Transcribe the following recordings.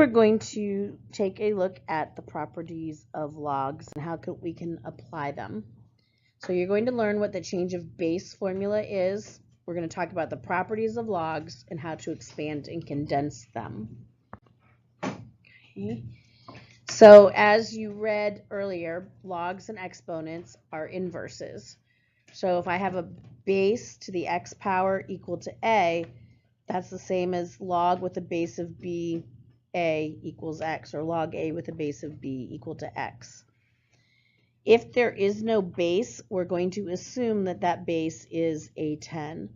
we're going to take a look at the properties of logs and how we can apply them. So you're going to learn what the change of base formula is. We're going to talk about the properties of logs and how to expand and condense them. Okay. So as you read earlier, logs and exponents are inverses. So if I have a base to the x power equal to a, that's the same as log with a base of b a equals x, or log a with a base of b equal to x. If there is no base, we're going to assume that that base is a10.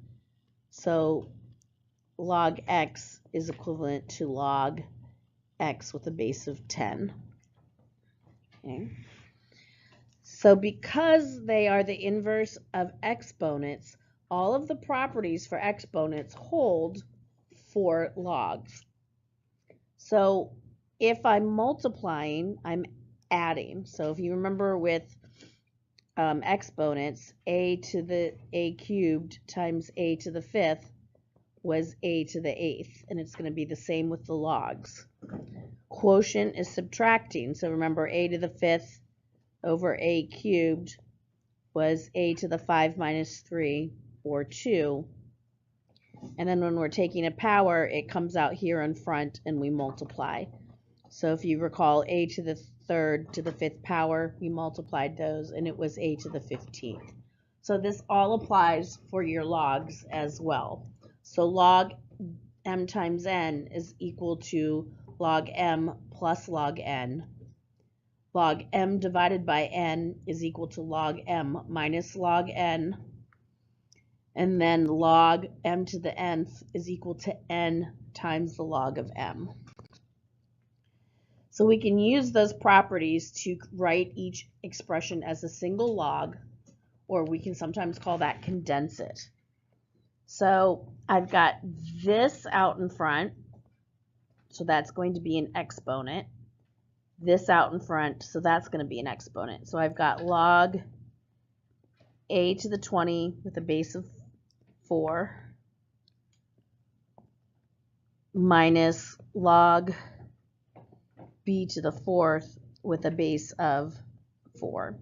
So log x is equivalent to log x with a base of 10. Okay. So because they are the inverse of exponents, all of the properties for exponents hold for logs. So if I'm multiplying, I'm adding. So if you remember with exponents, a to the a cubed times a to the fifth was a to the eighth, and it's going to be the same with the logs. Quotient is subtracting, so remember a to the fifth over a cubed was a to the 5 minus 3, or 2. And then when we're taking a power, it comes out here in front and we multiply. So if you recall, a to the third to the fifth power, we multiplied those and it was a to the 15th. So this all applies for your logs as well. So log m times n is equal to log m plus log n. Log m divided by n is equal to log m minus log n. And then log m to the nth is equal to n times the log of m. So we can use those properties to write each expression as a single log, or we can sometimes call that condense it. So I've got this out in front, so that's going to be an exponent. This out in front, so that's going to be an exponent. So I've got log a to the 20 with a base of 4 minus log b to the 4th with a base of 4.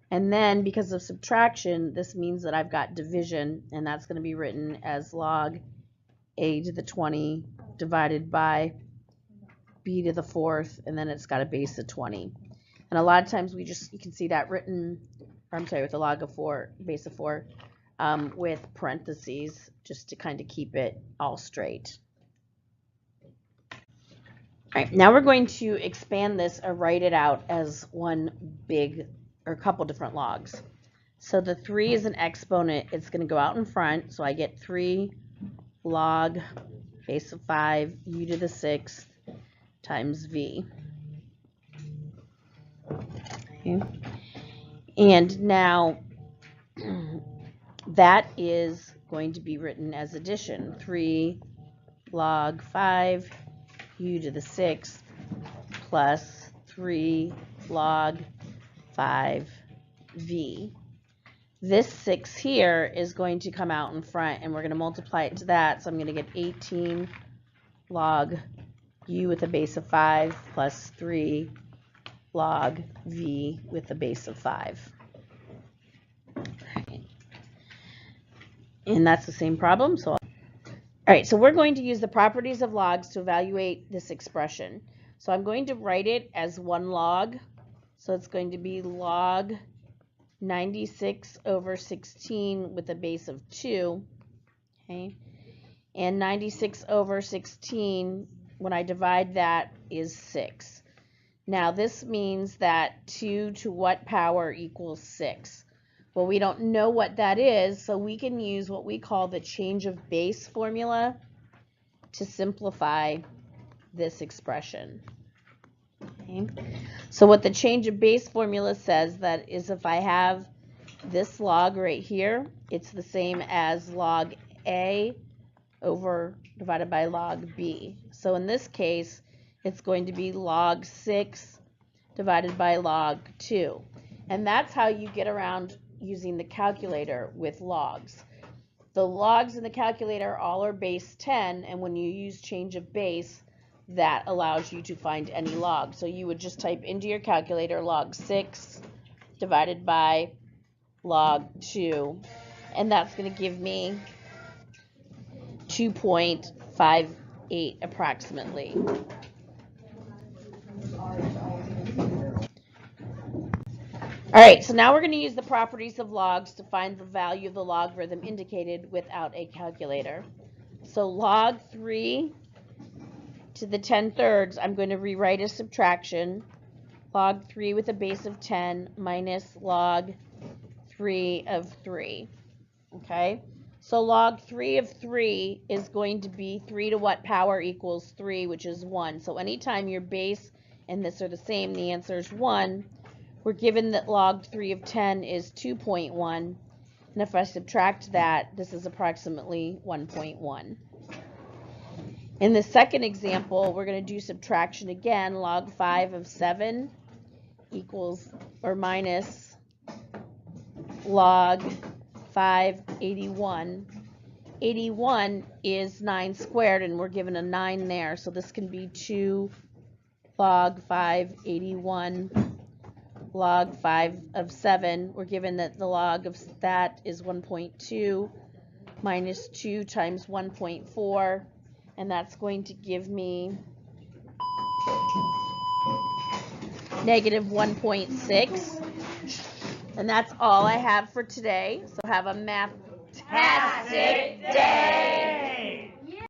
And then because of subtraction, this means that I've got division, and that's going to be written as log a to the 20 divided by b to the 4th, and then it's got a base of 20. And a lot of times you can see that written, or I'm sorry, with a log of 4, base of 4, with parentheses, just to kind of keep it all straight. All right, now we're going to expand this or write it out as one big, or a couple different logs. So the 3 is an exponent. It's going to go out in front, so I get 3 log base of 5 u to the 6th times v. Okay. And now that is going to be written as addition. 3 log 5 u to the 6th plus 3 log 5v. This 6 here is going to come out in front, and we're going to multiply it to that. So I'm going to get 18 log u with a base of 5 plus 3 log v with a base of 5. And that's the same problem. So, all right, so we're going to use the properties of logs to evaluate this expression. So I'm going to write it as one log. So it's going to be log 96 over 16 with a base of 2. Okay, and 96 over 16, when I divide that, is 6. Now this means that 2 to what power equals 6? Well, we don't know what that is, so we can use what we call the change of base formula to simplify this expression. Okay. So what the change of base formula says that is if I have this log right here, it's the same as log A over divided by log B. So in this case, it's going to be log 6 divided by log 2. And that's how you get around using the calculator with logs. The logs in the calculator all are base 10, and when you use change of base, that allows you to find any log. So you would just type into your calculator log 6 divided by log 2, and that's going to give me 2.58 approximately. All right, so now we're going to use the properties of logs to find the value of the logarithm indicated without a calculator. So log 3 to the 10/3, I'm going to rewrite as subtraction. Log 3 with a base of 10 minus log 3 of 3. Okay, so log 3 of 3 is going to be 3 to what power equals 3, which is 1. So anytime your base and this are the same, the answer is 1. We're given that log 3 of 10 is 2.1, and if I subtract that, this is approximately 1.1. In the second example, we're going to do subtraction again. Log 5 of 7 equals or minus log 581. 81 is 9 squared, and we're given a 9 there, so this can be 2 log 581 log 5 of 7. We're given that the log of that is 1.2 minus 2 times 1.4, and that's going to give me negative 1.6. And that's all I have for today. So have a math-tastic day.